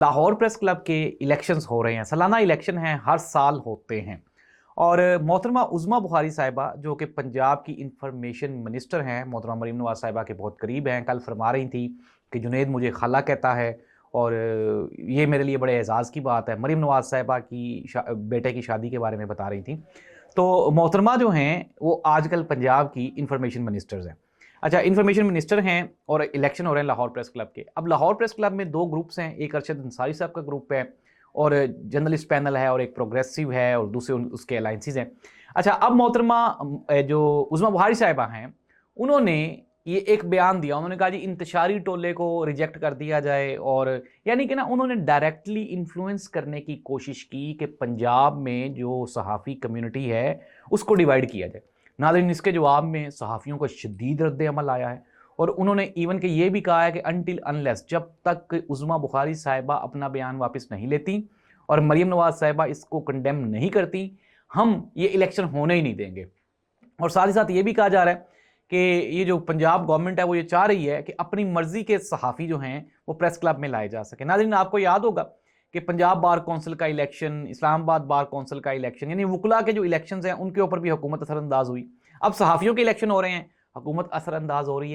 Lahore press club के elections हो रहे हैं। सालाना इलेक्शन हैं, हर साल होते हैं। और मोहतरमा उज़मा बुखारी साहिबा जो कि पंजाब की इंफॉर्मेशन मिनिस्टर हैं, मोहतरमा मरीम नवाज साहिबा के बहुत करीब हैं, कल फरमा रही थी कि जुनेद मुझे खाला कहता है और ये मेरे लिए बड़े एजाज़ की बात है। मरीम नवाज साहिबा की बेटे की शादी के बारे में बता रही थी। तो मोहतरमा जो हैं वो आजकल पंजाब की इंफॉर्मेशन मिनिस्टर्स हैं। अच्छा, इंफॉर्मेशन मिनिस्टर हैं और इलेक्शन हो रहे हैं लाहौर प्रेस क्लब के। अब लाहौर प्रेस क्लब में दो ग्रुप्स हैं, एक अरशद अंसारी साहब का ग्रुप है और जर्नलिस्ट पैनल है, और एक प्रोग्रेसिव है और दूसरे उसके अलाइंसिस हैं। अच्छा, अब मोहतरमा जो उज़मा बुखारी साहिबा हैं उन्होंने ये एक बयान दिया। उन्होंने कहा जी इंतशारी टोले को रिजेक्ट कर दिया जाए, और यानी कि ना उन्होंने डायरेक्टली इन्फ्लुएंस करने की कोशिश की कि पंजाब में जो सहाफ़ी कम्युनिटी है उसको डिवाइड किया जाए। नाज़रीन, इसके जवाब में सहाफ़ियों को शदीद रद्द अमल आया है, और उन्होंने इवन कि ये भी कहा है कि अनटिल अनलेस, जब तक उज़मा बुखारी साहिबा अपना बयान वापस नहीं लेती और मरीम नवाज साहिबा इसको कंडेम नहीं करती, हम ये इलेक्शन होने ही नहीं देंगे। और साथ ही साथ ये भी कहा जा रहा है कि ये जो पंजाब गवर्नमेंट है वो ये चाह रही है कि अपनी मर्जी के सहाफ़ी जो हैं वो प्रेस क्लब में लाए जा सके। नाज़रीन, आपको याद होगा कि पंजाब बार कौंसिल का इलेक्शन, इस्लामाबाद बार कौंसिल का इलेक्शन, यानी वकला के जो इलेक्शन हैं उनके ऊपर भी हुकूमत असरअंदाज हुई। अब सहाफ़ियों के इलेक्शन हो रहे हैं, हुकूमत असरअंदाज हो रही है।